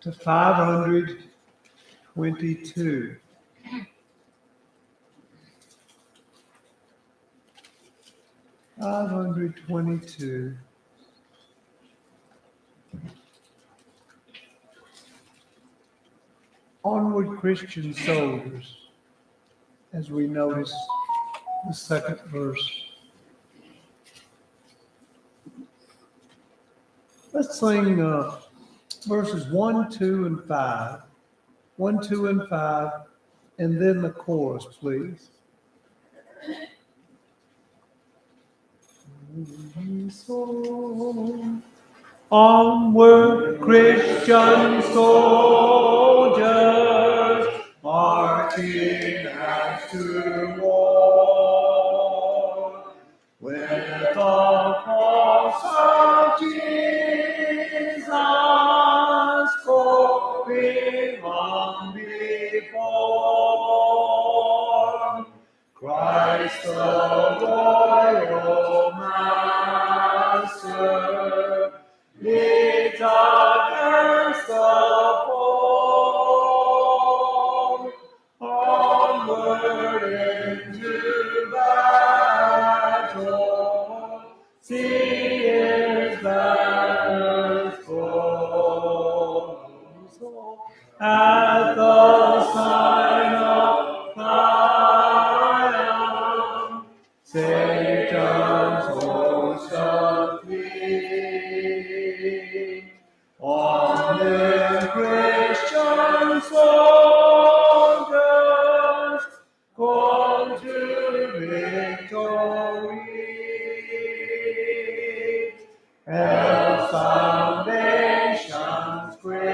to 522. Onward, Christian soldiers, as we notice the second verse. Let's sing verses 1, 2, and 5. 1, 2, and 5, and then the chorus, please. Onward, Christian soldiers, marching as to war, with the cross of Jesus going on before. Christ the royal Master leads against the foe. Onward into battle, see his banners flow. At the sign of triumph, Satan's host of flee. On the Christian soldiers, called to victory, hell's foundations quiver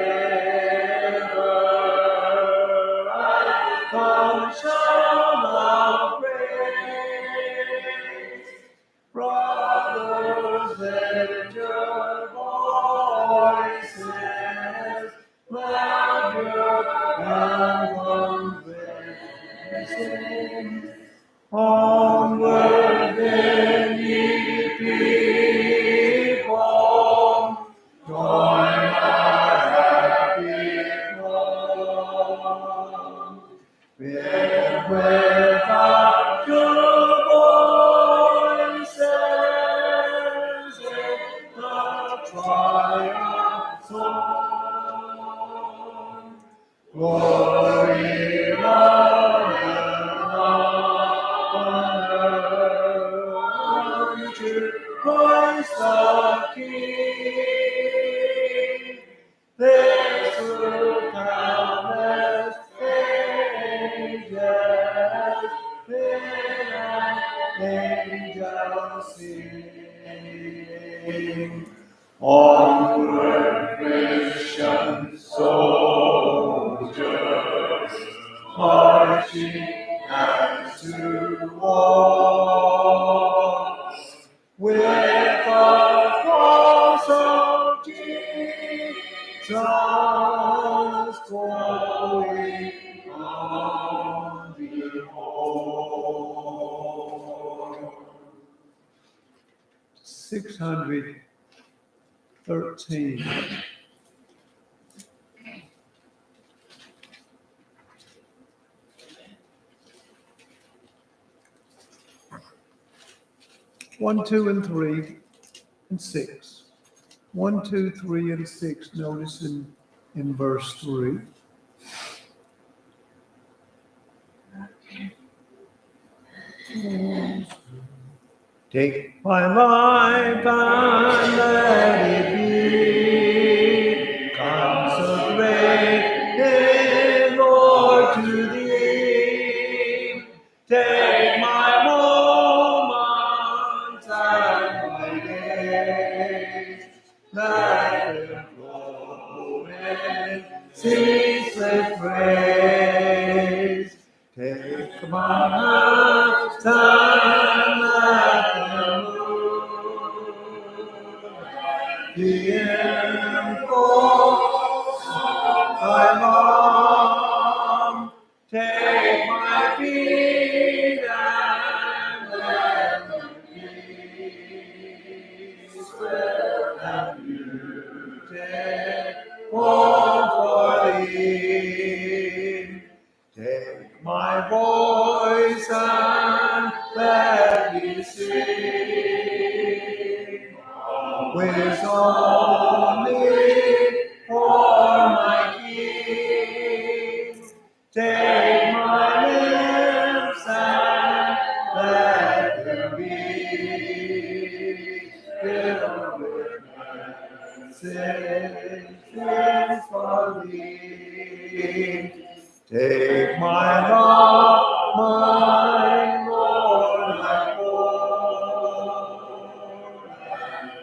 at the shout of praise. Brothers, lift your voices louder and sing. Onward, then, ye people, join our happy throng. Fill with our good voices in the triumph song. Glory, love, and honor unto Christ the King. This through countless ages, then angels sing. Onward, Christian soldiers, marching as to war, with the cross of Jesus going on before. 613. One, 2, and 3, and 6. 1, 2, 3, and 6. Notice in verse 3. Take my life and let it be consecrated, Lord, to thee. Take my moments and my days, let them flow in ceaseless praise. Take my hands and let them move the impulse of thy love. Take my feet and let them peace with them you take. that we sing. With only for my King. Take my lips and let them be filled with messages for thee. Take my heart, my Lord, my Lord,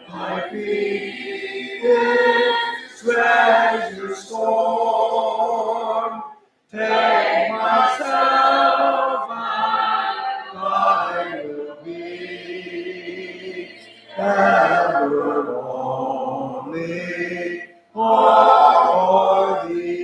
my feet its treasure storm. Take myself, I will be ever only for thee.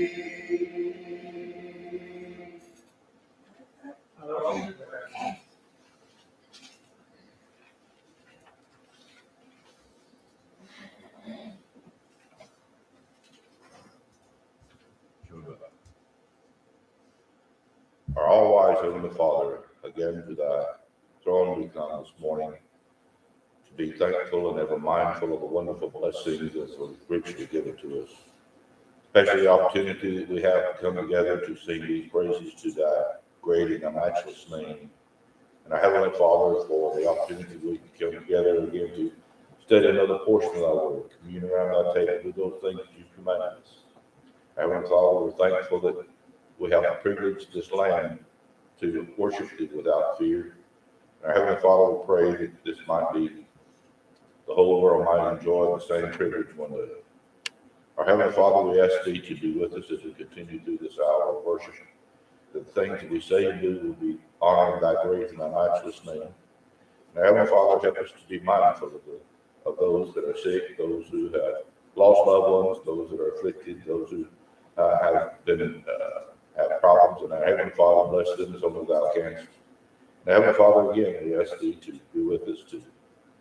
Our all-wise Heavenly Father, again to thy throne we come this morning to be thankful and ever mindful of the wonderful blessings that so richly given to us, especially the opportunity that we have to come together to sing these praises to thy great and unmatchless name. And our Heavenly Father, for the opportunity we can come together again to study another portion of thy word, commune around thy table, do those things that you've commanded us. Our Heavenly Father, we're thankful that we have the privilege of this land to worship thee without fear. Our Heavenly Father, we pray that this might be, the whole world might enjoy the same privilege one day. Our Heavenly Father, we ask thee to be with us as we continue through this hour of worship. That the things that we say and do will be honoring thy great and thy matchless name. And our Heavenly Father, help us to be mindful of those that are sick, those who have lost loved ones, those that are afflicted, those who have been have problems. And our Heavenly Father, bless them as only thou canst. And Heavenly Father, again, we ask thee to be with us, to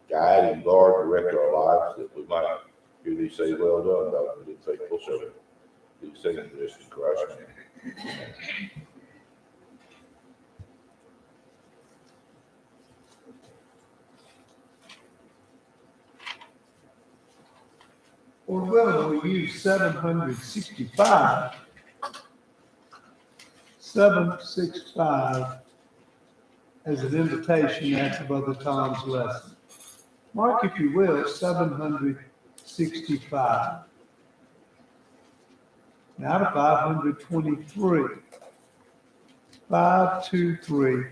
guide and guard, direct our lives, that we might hear thee say, well done, thou good and faithful servant. These things this in Christ's name. Amen. Lord willing, we'll use 765. 765 as an invitation after Brother Tom's lesson. Mark, if you will, 765. Now to 523. 523.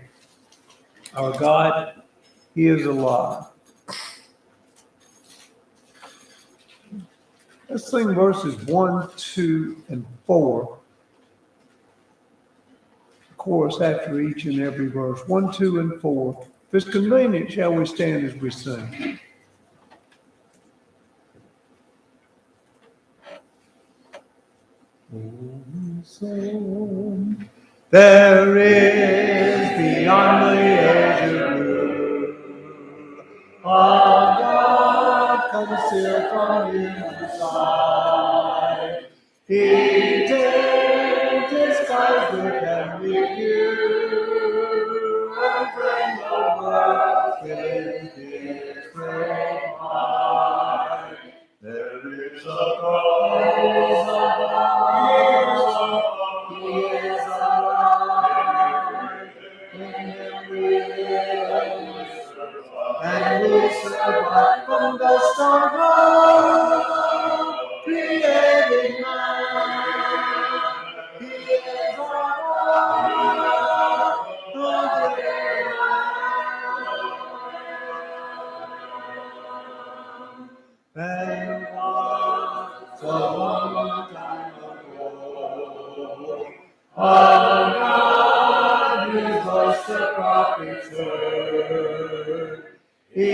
Our God, He is alive. Let's sing verses 1, 2, and 4. Of course, after each and every verse. 1, 2, and 4. If it's convenient, shall we stand as we sing? There is beyond the azure blue a God concealed from human sight. He did disguise with heavenly view and bring the world in His great might. There is a God, He is alive, in Him we live, and we survive from the storm of creating man. He is alive, the great I am. And once a long time ago, our God, whose voice the prophets heard, He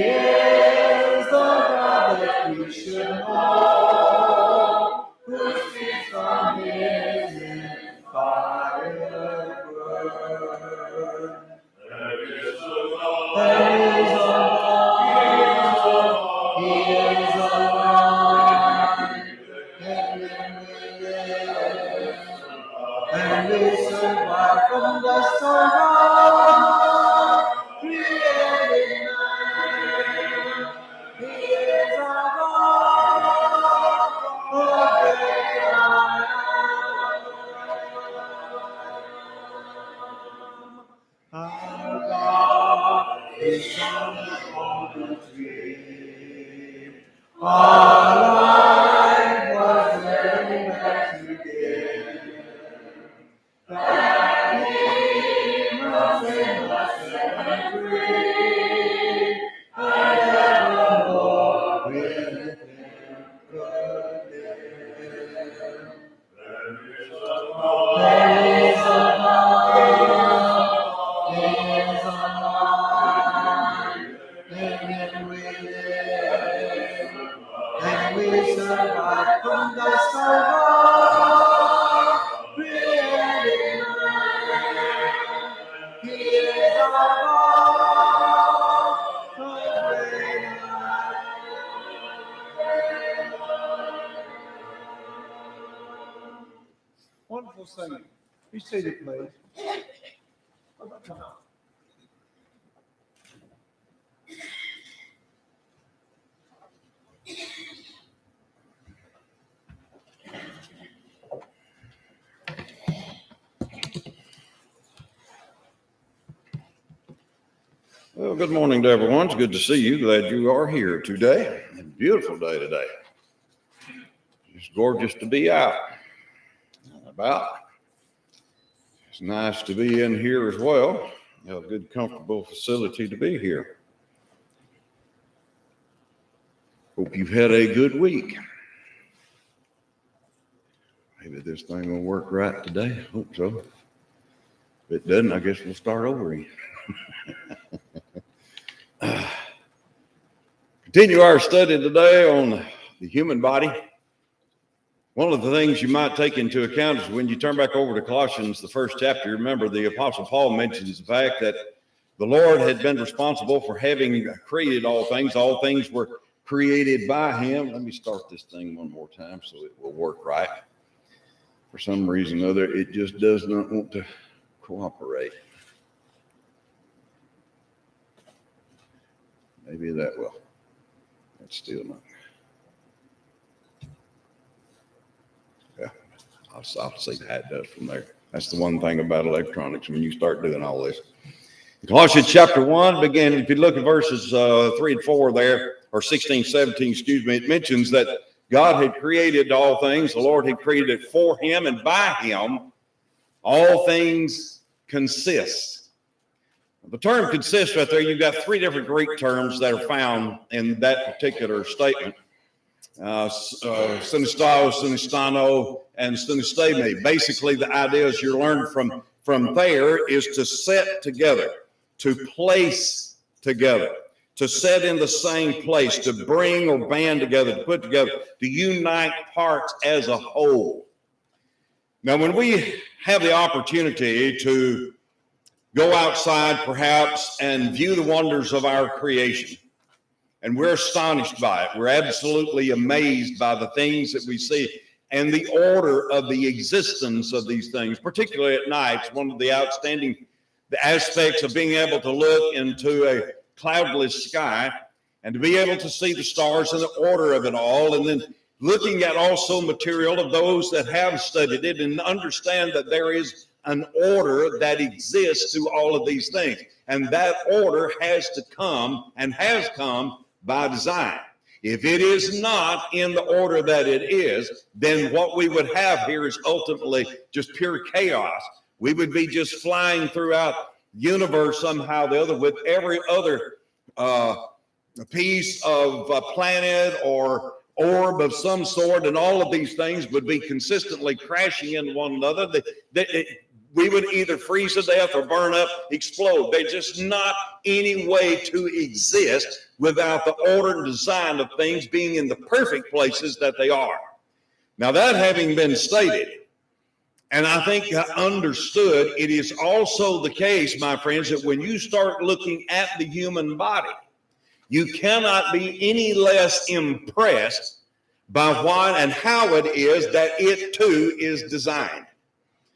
is the God that we should know, who speaks from His inspired word. There is a God, He is alive, in Him we live, and we survive from the storm of creation. His Son upon the tree. Our life was learning back together. That He must save us and free. And evermore with Him goodness. There is a God. And we survive from the storm, created man. He is our God, the great I am. Wonderful singing. Be seated, please. Well, good morning to everyone. It's good to see you. Glad you are here today. A beautiful day today. It's gorgeous to be out and about. It's nice to be in here as well. You have a good, comfortable facility to be here. Hope you've had a good week. Maybe this thing will work right today. Hope so. If it doesn't, I guess we'll start over again. Continue our study today on the human body. One of the things you might take into account is when you turn back over to Colossians, the first chapter, remember the Apostle Paul mentions the fact that the Lord had been responsible for having created all things. All things were created by him. Let me start this thing one more time so it will work right. For some reason or other, it just does not want to cooperate. Maybe that will. That's still not. Yeah, I'll see how it does from there. That's the one thing about electronics when you start doing all this. Colossians chapter 1, begin, if you look at verses 3 and 4 there, or 16, 17, excuse me, it mentions that God had created all things. The Lord had created it for him, and by him, all things consist. The term consist right there, you've got three different Greek terms that are found in that particular statement. Synestao, synestano, and synesteme. Basically, the idea is you learn from there is to set together, to place together, to set in the same place, to bring or band together, to put together, to unite parts as a whole. Now, when we have the opportunity to go outside perhaps and view the wonders of our creation, and we're astonished by it, we're absolutely amazed by the things that we see and the order of the existence of these things, particularly at night. It's one of the outstanding aspects of being able to look into a cloudless sky and to be able to see the stars and the order of it all, and then looking at also material of those that have studied it and understand that there is an order that exists to all of these things. And that order has to come and has come by design. If it is not in the order that it is, then what we would have here is ultimately just pure chaos. We would be just flying throughout the universe somehow or the other with every other piece of planet or orb of some sort, and all of these things would be consistently crashing into one another. We would either freeze to death or burn up, explode. There's just not any way to exist without the order and design of things being in the perfect places that they are. Now, that having been stated, and I think understood, it is also the case, my friends, that when you start looking at the human body, you cannot be any less impressed by what and how it is that it too is designed.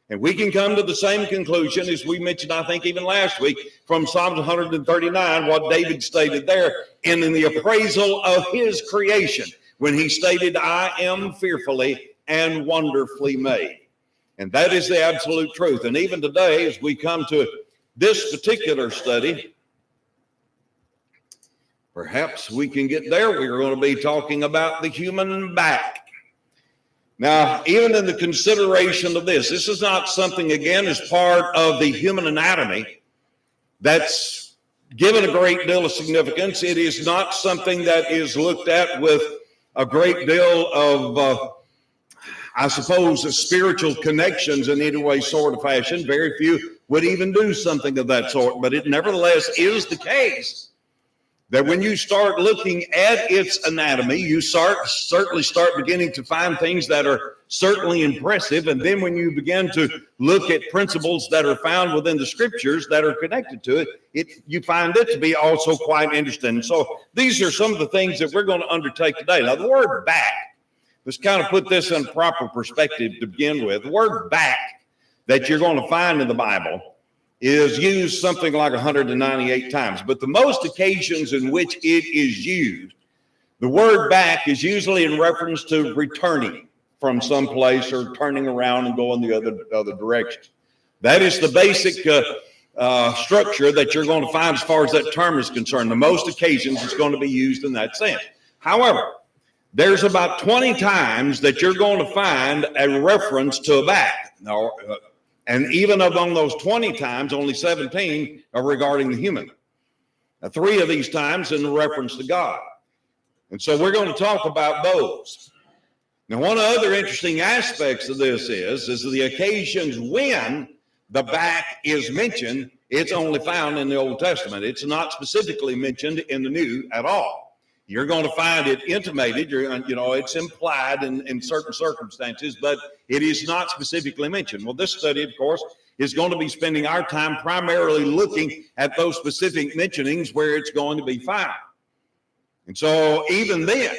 And we can come to the same conclusion as we mentioned, I think, even last week from Psalms 139, what David stated there, and in the appraisal of his creation, when he stated, I am fearfully and wonderfully made. And that is the absolute truth. And even today, as we come to this particular study, Perhaps we can get there. We're going to be talking about the human back. Now, even in the consideration of this is not something, again, as part of the human anatomy that's given a great deal of significance. It is not something that is looked at with a great deal of, I suppose, spiritual connections in any way, sort of fashion. Very few would even do something of that sort, but it nevertheless is the case that when you start looking at its anatomy, you certainly start beginning to find things that are certainly impressive. And then when you begin to look at principles that are found within the scriptures that are connected to it, you find it to be also quite interesting. So these are some of the things that we're going to undertake today. Now, the word back, let's kind of put this in proper perspective to begin with. The word back that you're going to find in the Bible is used something like 198 times. But the most occasions in which it is used, the word back is usually in reference to returning from some place or turning around and going the other direction. That is the basic structure that you're going to find as far as that term is concerned. The most occasions it's going to be used in that sense. However, there's about 20 times that you're going to find a reference to a back. Now, and even among those 20 times, only 17 are regarding the human. Now, 3 of these times in reference to God. And so we're going to talk about those. Now, one of the other interesting aspects of this is the occasions when the back is mentioned, it's only found in the Old Testament. It's not specifically mentioned in the New at all. You're going to find it intimated, it's implied in certain circumstances, but it is not specifically mentioned. Well, this study, of course, is going to be spending our time primarily looking at those specific mentionings where it's going to be found. And so even then,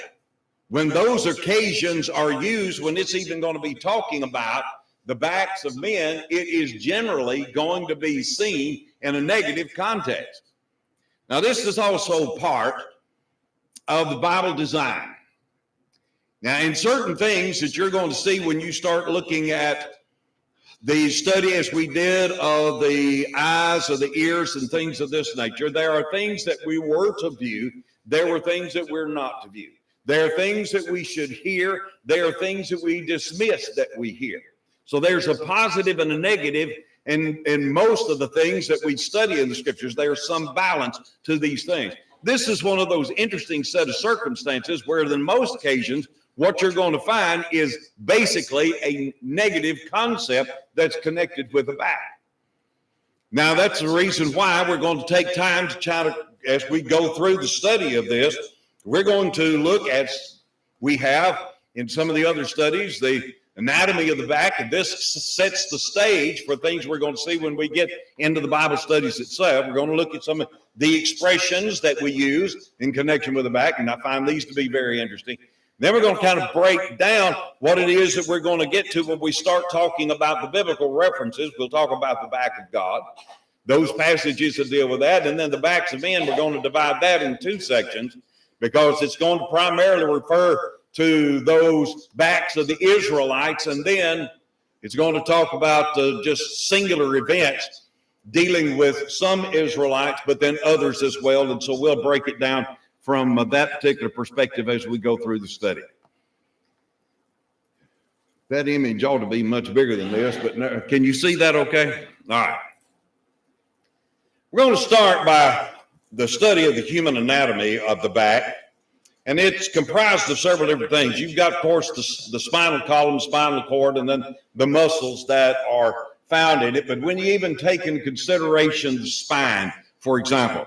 when those occasions are used, when it's even going to be talking about the backs of men, it is generally going to be seen in a negative context. Now, this is also part of the Bible design. Now, in certain things that you're going to see when you start looking at the study as we did of the eyes, of the ears, and things of this nature, there are things that we were to view. There were things that we're not to view. There are things that we should hear. There are things that we dismiss that we hear. So there's a positive and a negative in most of the things that we study in the scriptures. There's some balance to these things. This is one of those interesting set of circumstances where in most occasions, what you're going to find is basically a negative concept that's connected with the back. Now, that's the reason why we're going to take time to try to, as we go through the study of this, we're going to look at, we have in some of the other studies, the anatomy of the back, and this sets the stage for things we're going to see when we get into the Bible studies itself. We're going to look at some of the expressions that we use in connection with the back, and I find these to be very interesting. Then we're going to kind of break down what it is that we're going to get to when we start talking about the biblical references. We'll talk about the back of God, those passages that deal with that, and then the backs of men, we're going to divide that into 2 sections because it's going to primarily refer to those backs of the Israelites, and then it's going to talk about just singular events dealing with some Israelites, but then others as well. And so we'll break it down from that particular perspective as we go through the study. That image ought to be much bigger than this, but no, can you see that okay? All right. We're going to start by the study of the human anatomy of the back. And it's comprised of several different things. You've got, of course, the spinal column, spinal cord, and then the muscles that are found in it. But when you even take into consideration the spine, for example,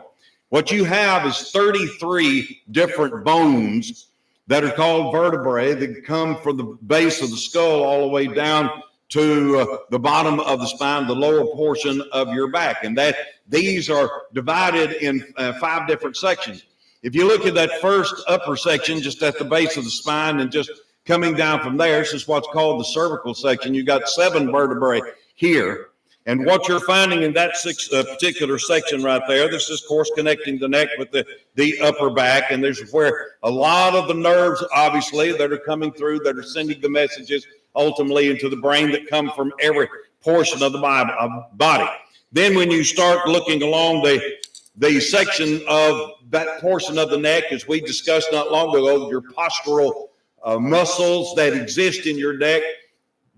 what you have is 33 different bones that are called vertebrae that come from the base of the skull all the way down to the bottom of the spine, the lower portion of your back. And that these are divided in 5 different sections. If you look at that first upper section, just at the base of the spine and just coming down from there, this is what's called the cervical section. You've got 7 vertebrae here. And what you're finding in that particular section right there, this is, of course, connecting the neck with the upper back. And there's where a lot of the nerves, obviously, that are coming through, that are sending the messages ultimately into the brain that come from every portion of the body. Then when you start looking along the section of that portion of the neck, as we discussed not long ago, your postural muscles that exist in your neck.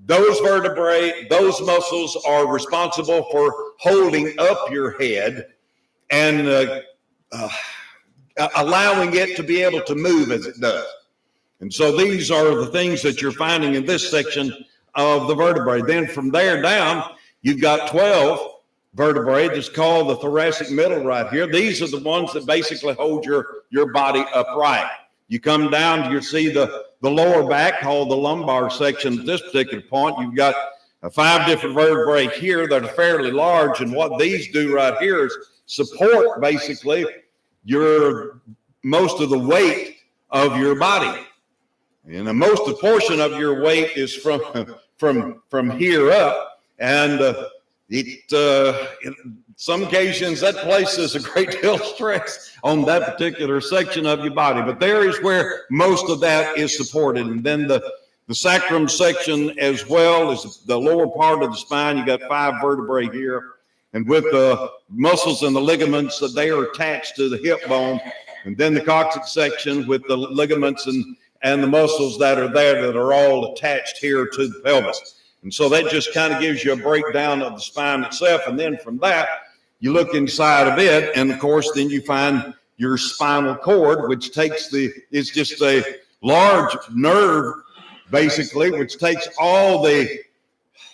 Those vertebrae, those muscles are responsible for holding up your head and allowing it to be able to move as it does. And so these are the things that you're finding in this section of the vertebrae. Then from there down, you've got 12 vertebrae that's called the thoracic middle right here. These are the ones that basically hold your body upright. You come down, you see the lower back called the lumbar section. At this particular point, you've got 5 different vertebrae here that are fairly large. And what these do right here is support basically most of the weight of your body. And the most of the portion of your weight is from here up. And in some occasions, that places a great deal of stress on that particular section of your body. But there is where most of that is supported. And then the sacrum section as well is the lower part of the spine. You got 5 vertebrae here. And with the muscles and the ligaments, they are attached to the hip bone. And then the coccyx section with the ligaments and the muscles that are there that are all attached here to the pelvis. And so that just kind of gives you a breakdown of the spine itself. And then from that, you look inside of it, and of course, then you find your spinal cord, which it's just a large nerve, basically, which takes all the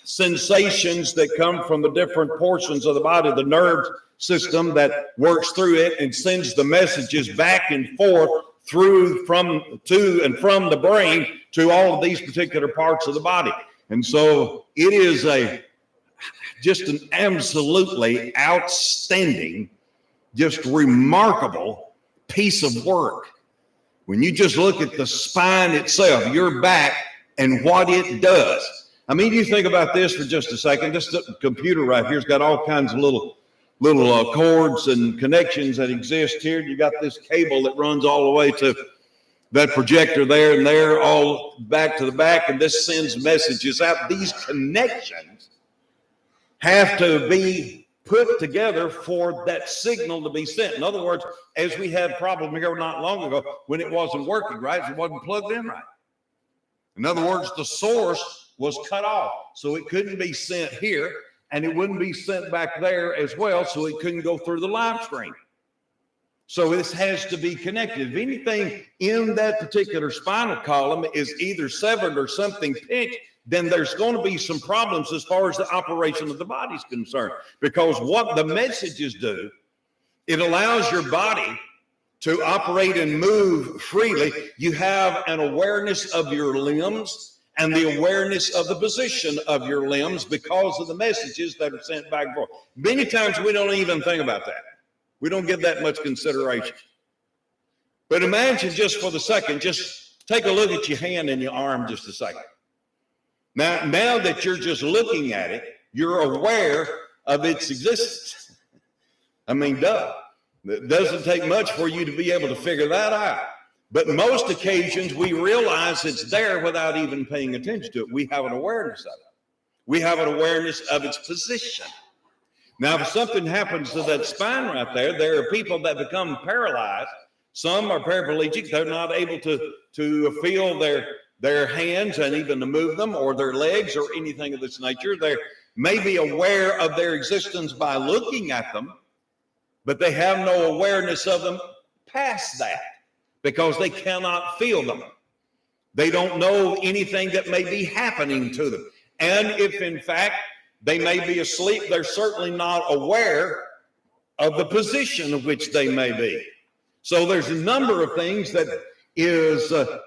sensations that come from the different portions of the body, the nerve system that works through it and sends the messages back and forth to and from the brain to all of these particular parts of the body. And so it is just an absolutely outstanding, just remarkable piece of work. When you just look at the spine itself, your back, and what it does. I mean, you think about this for just a second. This computer right here's got all kinds of little cords and connections that exist here. You got this cable that runs all the way to that projector there and there, all back to the back, and this sends messages out. These connections have to be put together for that signal to be sent. In other words, as we had a problem here not long ago when it wasn't working right, it wasn't plugged in right. In other words, the source was cut off, so it couldn't be sent here, and it wouldn't be sent back there as well, so it couldn't go through the live stream. So this has to be connected. If anything in that particular spinal column is either severed or something pinched, then there's going to be some problems as far as the operation of the body is concerned. Because what the messages do, it allows your body to operate and move freely. You have an awareness of your limbs and the awareness of the position of your limbs because of the messages that are sent back and forth. Many times we don't even think about that. We don't give that much consideration. But imagine just for the second, just take a look at your hand and your arm just a second. Now that you're just looking at it, you're aware of its existence. I mean, duh. It doesn't take much for you to be able to figure that out. But most occasions we realize it's there without even paying attention to it. We have an awareness of it. We have an awareness of its position. Now, if something happens to that spine right there, there are people that become paralyzed. Some are paraplegic. They're not able to feel their hands and even to move them, or their legs, or anything of this nature. They may be aware of their existence by looking at them, but they have no awareness of them past that because they cannot feel them. They don't know anything that may be happening to them. And if in fact they may be asleep, they're certainly not aware of the position of which they may be. So there's a number of things that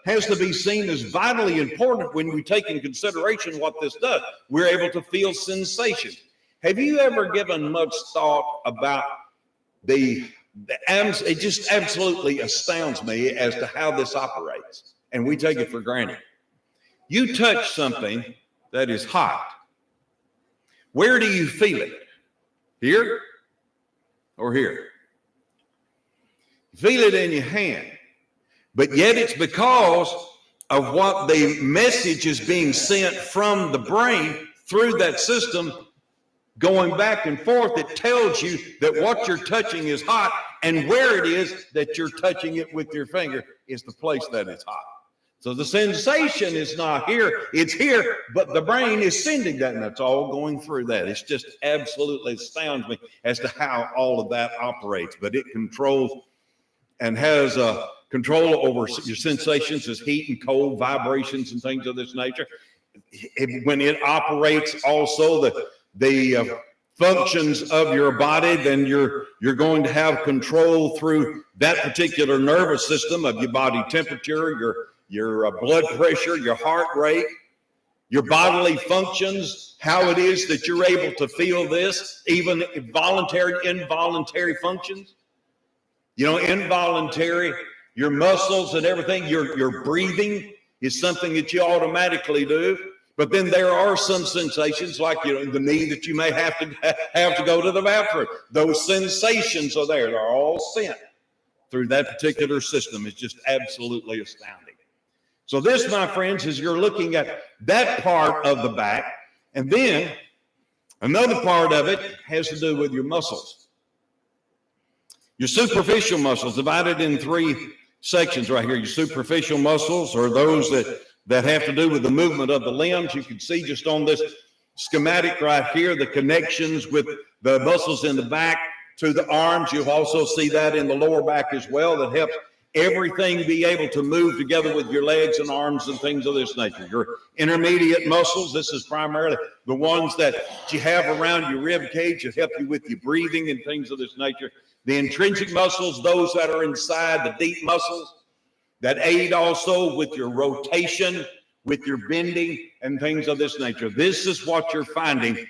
has to be seen as vitally important when we take in consideration what this does. We're able to feel sensation. Have you ever given much thought about it just absolutely astounds me as to how this operates, and we take it for granted. You touch something that is hot. Where do you feel it? Here or here? Feel it in your hand. But yet it's because of what the message is being sent from the brain through that system going back and forth, it tells you that what you're touching is hot, and where it is that you're touching it with your finger is the place that it's hot. So the sensation is not here, it's here, but the brain is sending that, and that's all going through that. It's just absolutely astounds me as to how all of that operates, but it controls and has control over your sensations as heat and cold, vibrations and things of this nature. When it operates also the functions of your body, then you're going to have control through that particular nervous system of your body temperature, your blood pressure, your heart rate, your bodily functions, how it is that you're able to feel this, even voluntary, involuntary functions. You know, involuntary, your muscles and everything, your breathing is something that you automatically do. But then there are some sensations like, you know, the need that you may have to go to the bathroom. Those sensations are there. They're all sent through that particular system. It's just absolutely astounding. So this, my friends, is you're looking at that part of the back. And then another part of it has to do with your muscles. Your superficial muscles, divided in three sections right here. Your superficial muscles are those that have to do with the movement of the limbs. You can see just on this schematic right here, the connections with the muscles in the back to the arms. You'll also see that in the lower back as well, that helps everything be able to move together with your legs and arms and things of this nature. Your intermediate muscles, this is primarily the ones that you have around your rib cage that help you with your breathing and things of this nature. The intrinsic muscles, those that are inside, the deep muscles, that aid also with your rotation, with your bending and things of this nature. This is what you're finding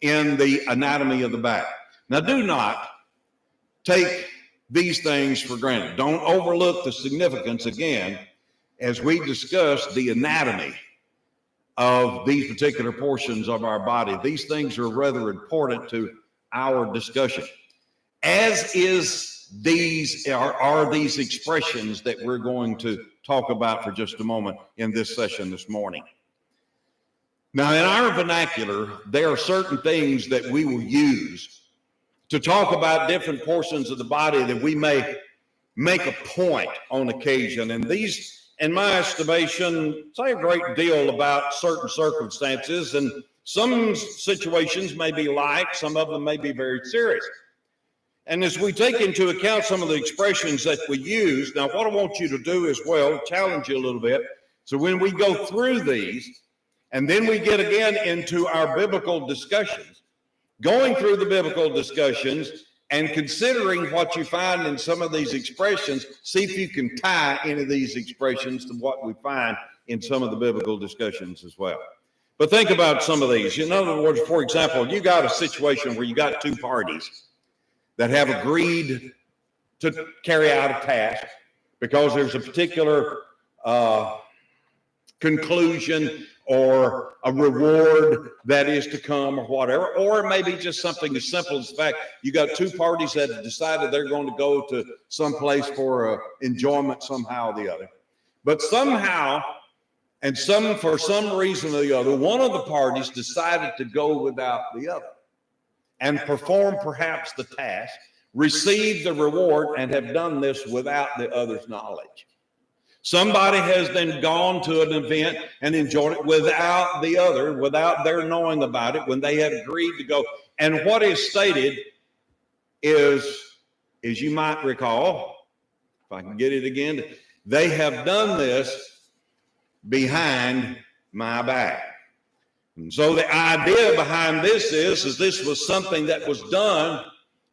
in the anatomy of the back. Now, do not take these things for granted. Don't overlook the significance, again, as we discuss the anatomy of these particular portions of our body. These things are rather important to our discussion, as is these are these expressions that we're going to talk about for just a moment in this session this morning. Now, in our vernacular, there are certain things that we will use to talk about different portions of the body that we may make a point on occasion. And these, in my estimation, say a great deal about certain circumstances, and some situations may be light, some of them may be very serious. And as we take into account some of the expressions that we use, now what I want you to do as well, challenge you a little bit. So when we go through these, and then we get again into our biblical discussions, going through the biblical discussions and considering what you find in some of these expressions, see if you can tie any of these expressions to what we find in some of the biblical discussions as well. But think about some of these. In other words, for example, you got a situation where you got two parties that have agreed to carry out a task because there's a particular conclusion or a reward that is to come or whatever, or maybe just something as simple as the fact you got two parties that have decided they're going to go to some place for enjoyment somehow or the other. But somehow, and for some reason or the other, one of the parties decided to go without the other and perform perhaps the task, receive the reward, and have done this without the other's knowledge. Somebody has then gone to an event and enjoyed it without the other, without their knowing about it, when they had agreed to go. And what is stated is, as you might recall, if I can get it again, they have done this behind my back. And so the idea behind this is this was something that was done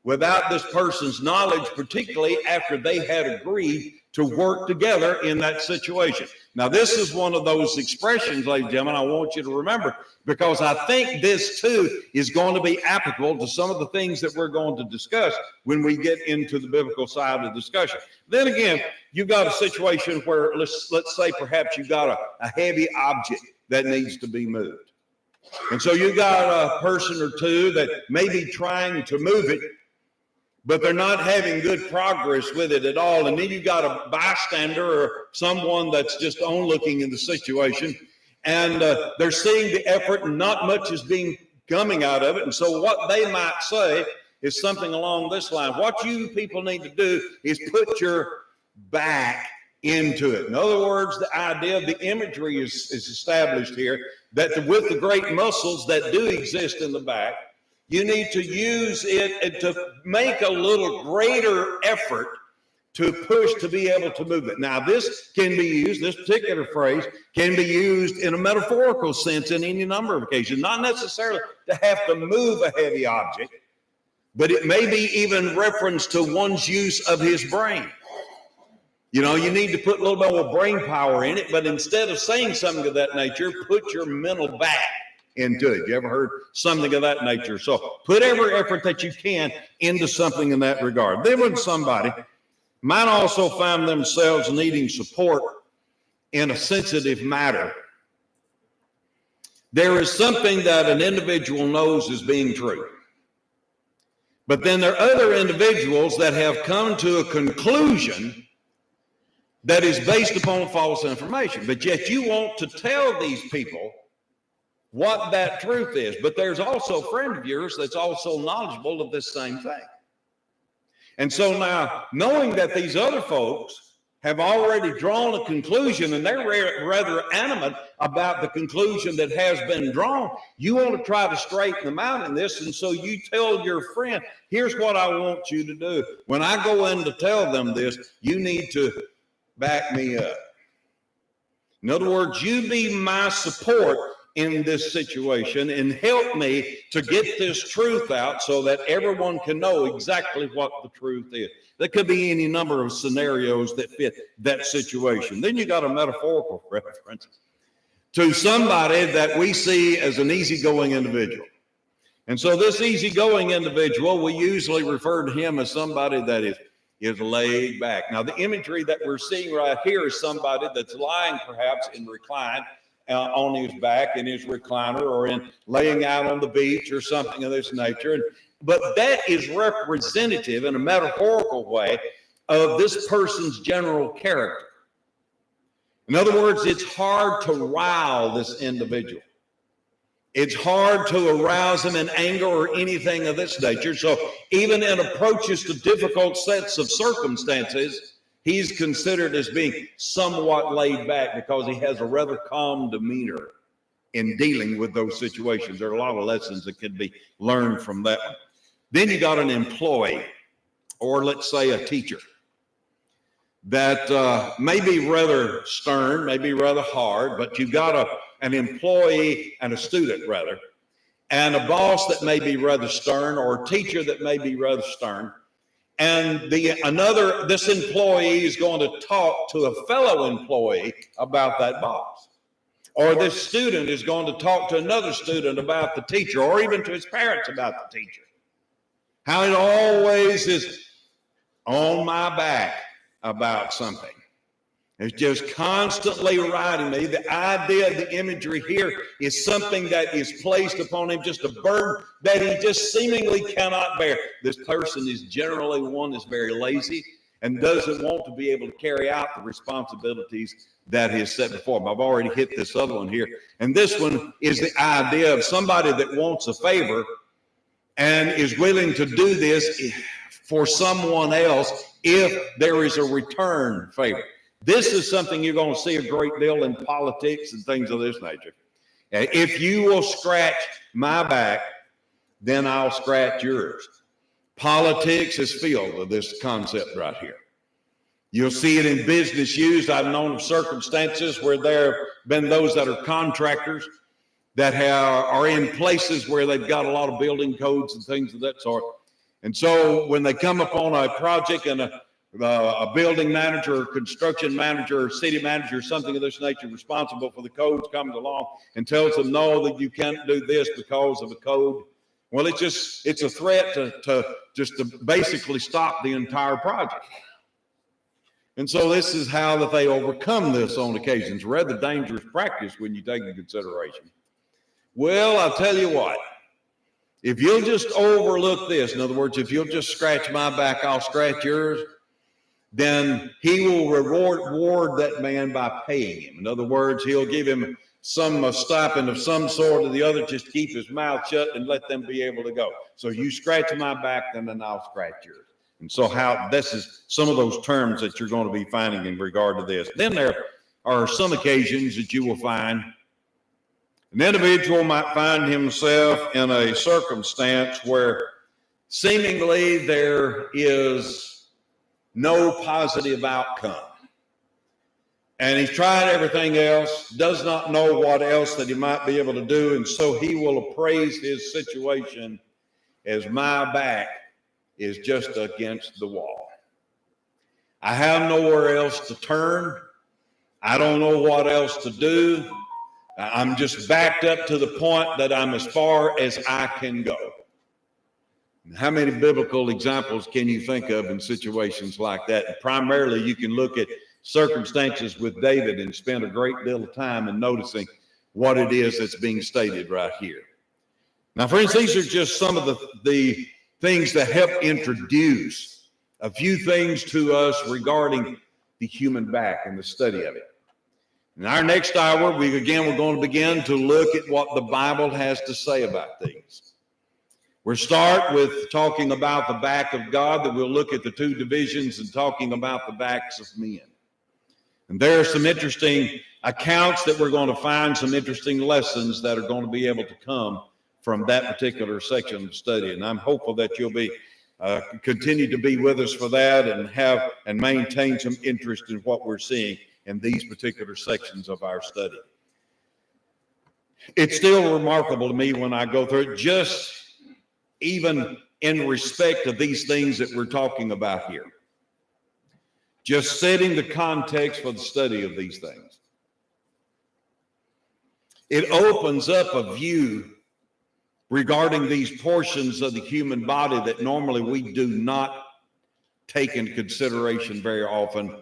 without this person's knowledge, particularly after they had agreed to work together in that situation. Now, this is one of those expressions, ladies and gentlemen, I want you to remember, because I think this too is going to be applicable to some of the things that we're going to discuss when we get into the biblical side of the discussion. Then again, you've got a situation where let's say perhaps you've got a heavy object that needs to be moved. And so you got a person or two that may be trying to move it, but they're not having good progress with it at all. And then you've got a bystander or someone that's just onlooking in the situation, and they're seeing the effort and not much is being coming out of it. And so what they might say is something along this line. What you people need to do is put your back into it. In other words, the idea, the imagery is established here that with the great muscles that do exist in the back, you need to use it to make a little greater effort to push to be able to move it. Now, this can be used, this particular phrase can be used in a metaphorical sense in any number of occasions, not necessarily to have to move a heavy object, but it may be even reference to one's use of his brain. You know, you need to put a little bit more brain power in it, but instead of saying something of that nature, put your mental back into it. You ever heard something of that nature? So put every effort that you can into something in that regard. Then when somebody might also find themselves needing support in a sensitive matter, there is something that an individual knows is being true. But then there are other individuals that have come to a conclusion that is based upon false information, but yet you want to tell these people what that truth is. But there's also a friend of yours that's also knowledgeable of this same thing. And so now, knowing that these other folks have already drawn a conclusion and they're rather animate about the conclusion that has been drawn, you want to try to straighten them out in this. And so you tell your friend, here's what I want you to do. When I go in to tell them this, you need to back me up. In other words, you be my support in this situation and help me to get this truth out so that everyone can know exactly what the truth is. There could be any number of scenarios that fit that situation. Then you got a metaphorical reference to somebody that we see as an easygoing individual. And so this easygoing individual, we usually refer to him as somebody that is laid back. Now, the imagery that we're seeing right here is somebody that's lying perhaps in recline on his back in his recliner or in laying out on the beach or something of this nature. But that is representative in a metaphorical way of this person's general character. In other words, it's hard to rile this individual. It's hard to arouse him in anger or anything of this nature. So even in approaches to difficult sets of circumstances, he's considered as being somewhat laid back because he has a rather calm demeanor in dealing with those situations. There are a lot of lessons that can be learned from that one. Then you got an employee, or let's say a teacher, that may be rather stern, may be rather hard, but you've got an employee and a student rather, and a boss that may be rather stern, or a teacher that may be rather stern. And this employee is going to talk to a fellow employee about that boss. Or this student is going to talk to another student about the teacher, or even to his parents about the teacher. How it always is on my back about something. It's just constantly riding me. The idea, the imagery here is something that is placed upon him, just a burden that he just seemingly cannot bear. This person is generally one that's very lazy and doesn't want to be able to carry out the responsibilities that is set before him. I've already hit this other one here. And this one is the idea of somebody that wants a favor and is willing to do this for someone else if there is a return favor. This is something you're going to see a great deal in politics and things of this nature. If you will scratch my back, then I'll scratch yours. Politics is filled with this concept right here. You'll see it in business used. I've known of circumstances where there have been those that are contractors that are in places where they've got a lot of building codes and things of that sort. And so when they come upon a project and a building manager or construction manager or city manager or something of this nature responsible for the codes comes along and tells them, no, that you can't do this because of a code. Well, it's a threat to basically stop the entire project. And so this is how that they overcome this on occasions. Rather dangerous practice when you take into consideration. Well, I'll tell you what, if you'll just overlook this, in other words, if you'll just scratch my back, I'll scratch yours, then he will reward that man by paying him. In other words, he'll give him some stipend of some sort or the other, just keep his mouth shut and let them be able to go. So you scratch my back, then I'll scratch yours. And so how this is some of those terms that you're going to be finding in regard to this. Then there are some occasions that you will find an individual might find himself in a circumstance where seemingly there is no positive outcome. And he's tried everything else, does not know what else that he might be able to do. And so he will appraise his situation as my back is just against the wall. I have nowhere else to turn. I don't know what else to do. I'm just backed up to the point that I'm as far as I can go. How many biblical examples can you think of in situations like that? And primarily, you can look at circumstances with David and spend a great deal of time in noticing what it is that's being stated right here. Now, friends, these are just some of the things that help introduce a few things to us regarding the human back and the study of it. In our next hour, we're going to begin to look at what the Bible has to say about these. We'll start with talking about the back of God, then we'll look at the two divisions and talking about the backs of men. And there are some interesting accounts that we're going to find, some interesting lessons that are going to be able to come from that particular section of study. And I'm hopeful that you'll be continue to be with us for that and maintain some interest in what we're seeing in these particular sections of our study. It's still remarkable to me when I go through it, just even in respect of these things that we're talking about here. Just setting the context for the study of these things. It opens up a view regarding these portions of the human body that normally we do not take into consideration very often,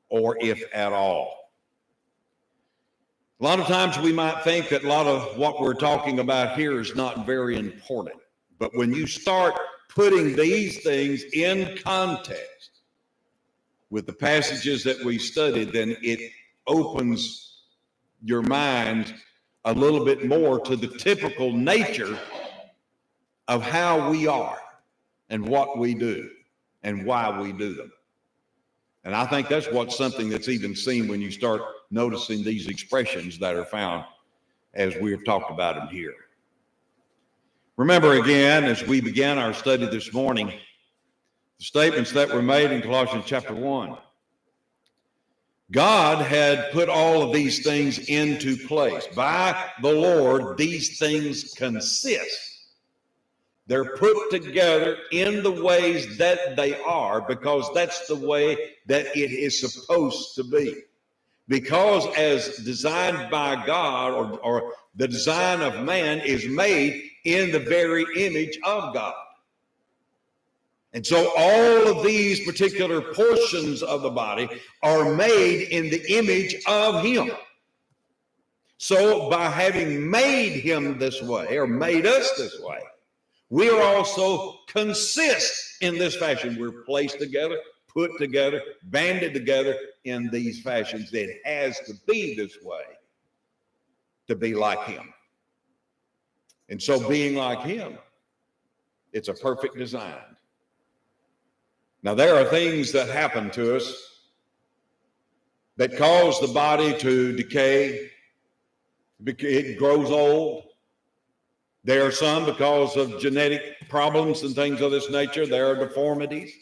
or if at all. A lot of times we might think that a lot of what we're talking about here is not very important. But when you start putting these things in context with the passages that we studied, then it opens your mind a little bit more to the typical nature of how we are and what we do and why we do them. And I think that's something that's even seen when you start noticing these expressions that are found as we have talked about them here. Remember again, as we began our study this morning, the statements that were made in Colossians chapter 1. God had put all of these things into place. By the Lord, these things consist. They're put together in the ways that they are because that's the way that it is supposed to be. Because as designed by God or the design of man is made in the very image of God. And so all of these particular portions of the body are made in the image of him. So by having made him this way or made us this way, we are also consist in this fashion. We're placed together, put together, banded together in these fashions. It has to be this way to be like him. And so being like him, it's a perfect design. Now, there are things that happen to us that cause the body to decay. It grows old. There are some because of genetic problems and things of this nature. There are deformities.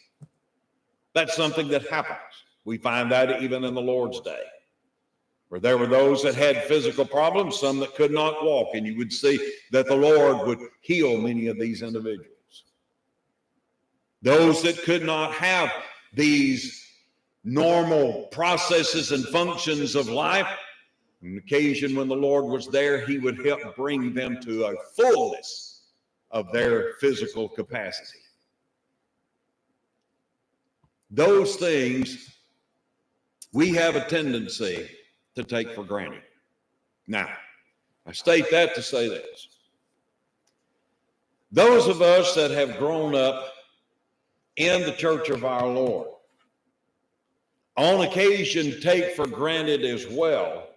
That's something that happens. We find that even in the Lord's day, where there were those that had physical problems, some that could not walk, and you would see that the Lord would heal many of these individuals. Those that could not have these normal processes and functions of life, on occasion when the Lord was there, he would help bring them to a fullness of their physical capacity. Those things we have a tendency to take for granted. Now, I state that to say this. Those of us that have grown up in the church of our Lord, on occasion take for granted as well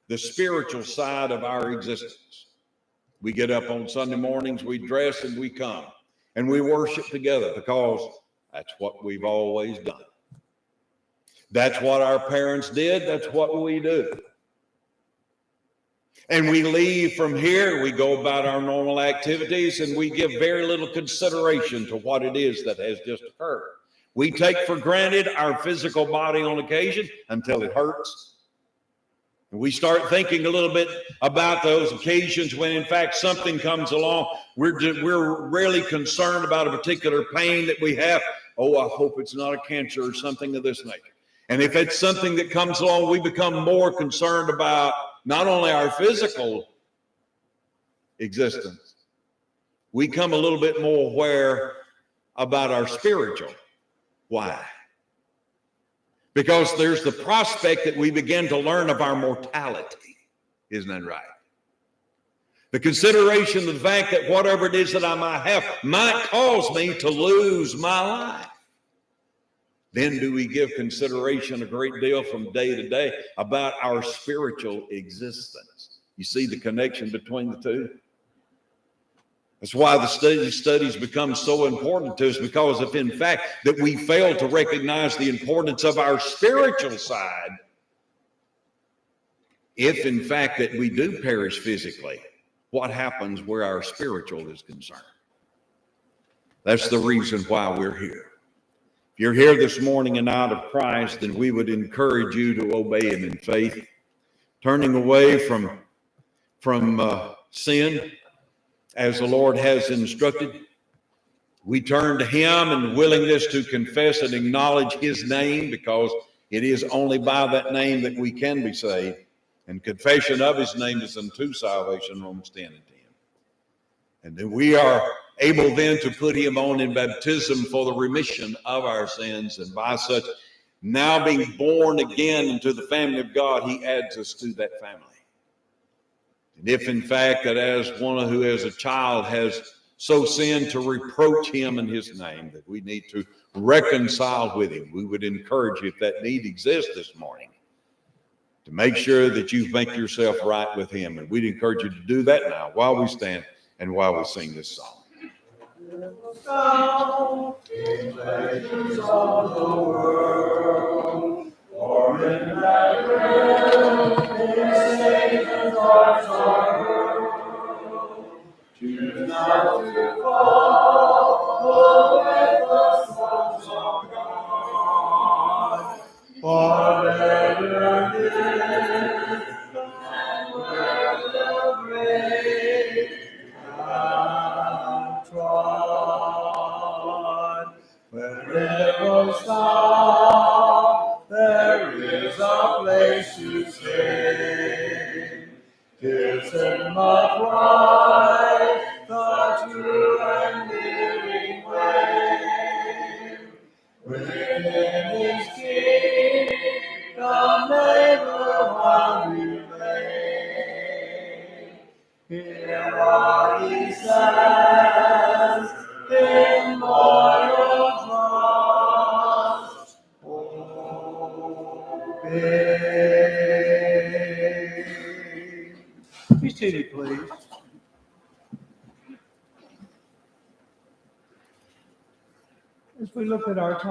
the spiritual side of our existence. We get up on Sunday mornings, we dress, and we come, and we worship together because that's what we've always done. That's what our parents did. That's what we do. And we leave from here, we go about our normal activities, and we give very little consideration to what it is that has just occurred. We take for granted our physical body on occasion until it hurts. And we start thinking a little bit about those occasions when, in fact, something comes along. We're rarely concerned about a particular pain that we have. Oh, I hope it's not a cancer or something of this nature. And if it's something that comes along, we become more concerned about not only our physical existence, we come a little bit more aware about our spiritual. Why? Because there's the prospect that we begin to learn of our mortality. Isn't that right? The consideration of the fact that whatever it is that I might have might cause me to lose my life. Then do we give consideration a great deal from day to day about our spiritual existence? You see the connection between the two? That's why the studies become so important to us, because if in fact that we fail to recognize the importance of our spiritual side, if in fact that we do perish physically, what happens where our spiritual is concerned? That's the reason why we're here. If you're here this morning and out of Christ, then we would encourage you to obey him in faith, turning away from sin as the Lord has instructed. We turn to him in willingness to confess and acknowledge his name, because it is only by that name that we can be saved. And confession of his name is unto salvation, Romans 10 and 10. And then we are able then to put him on in baptism for the remission of our sins. And by such, now being born again into the family of God, he adds us to that family. And if in fact that as one who as a child has so sinned to reproach him in his name, that we need to reconcile with him, we would encourage you, if that need exists this morning, to make sure that you make yourself right with him. And we'd encourage you to do that now while we stand and while we sing this song. Now, in places of the world, or in that realm, in Satan's hearts are hurled. Choose not to fall, but let the sons of God. For better is than where the great trod. Where arrows stop, there is a place to stay. 'Tis in the bright, the true and living way. Within his kingdom never one remain. Hear what he says in loyal trust. Obey. Be seated, please. As we look at our time.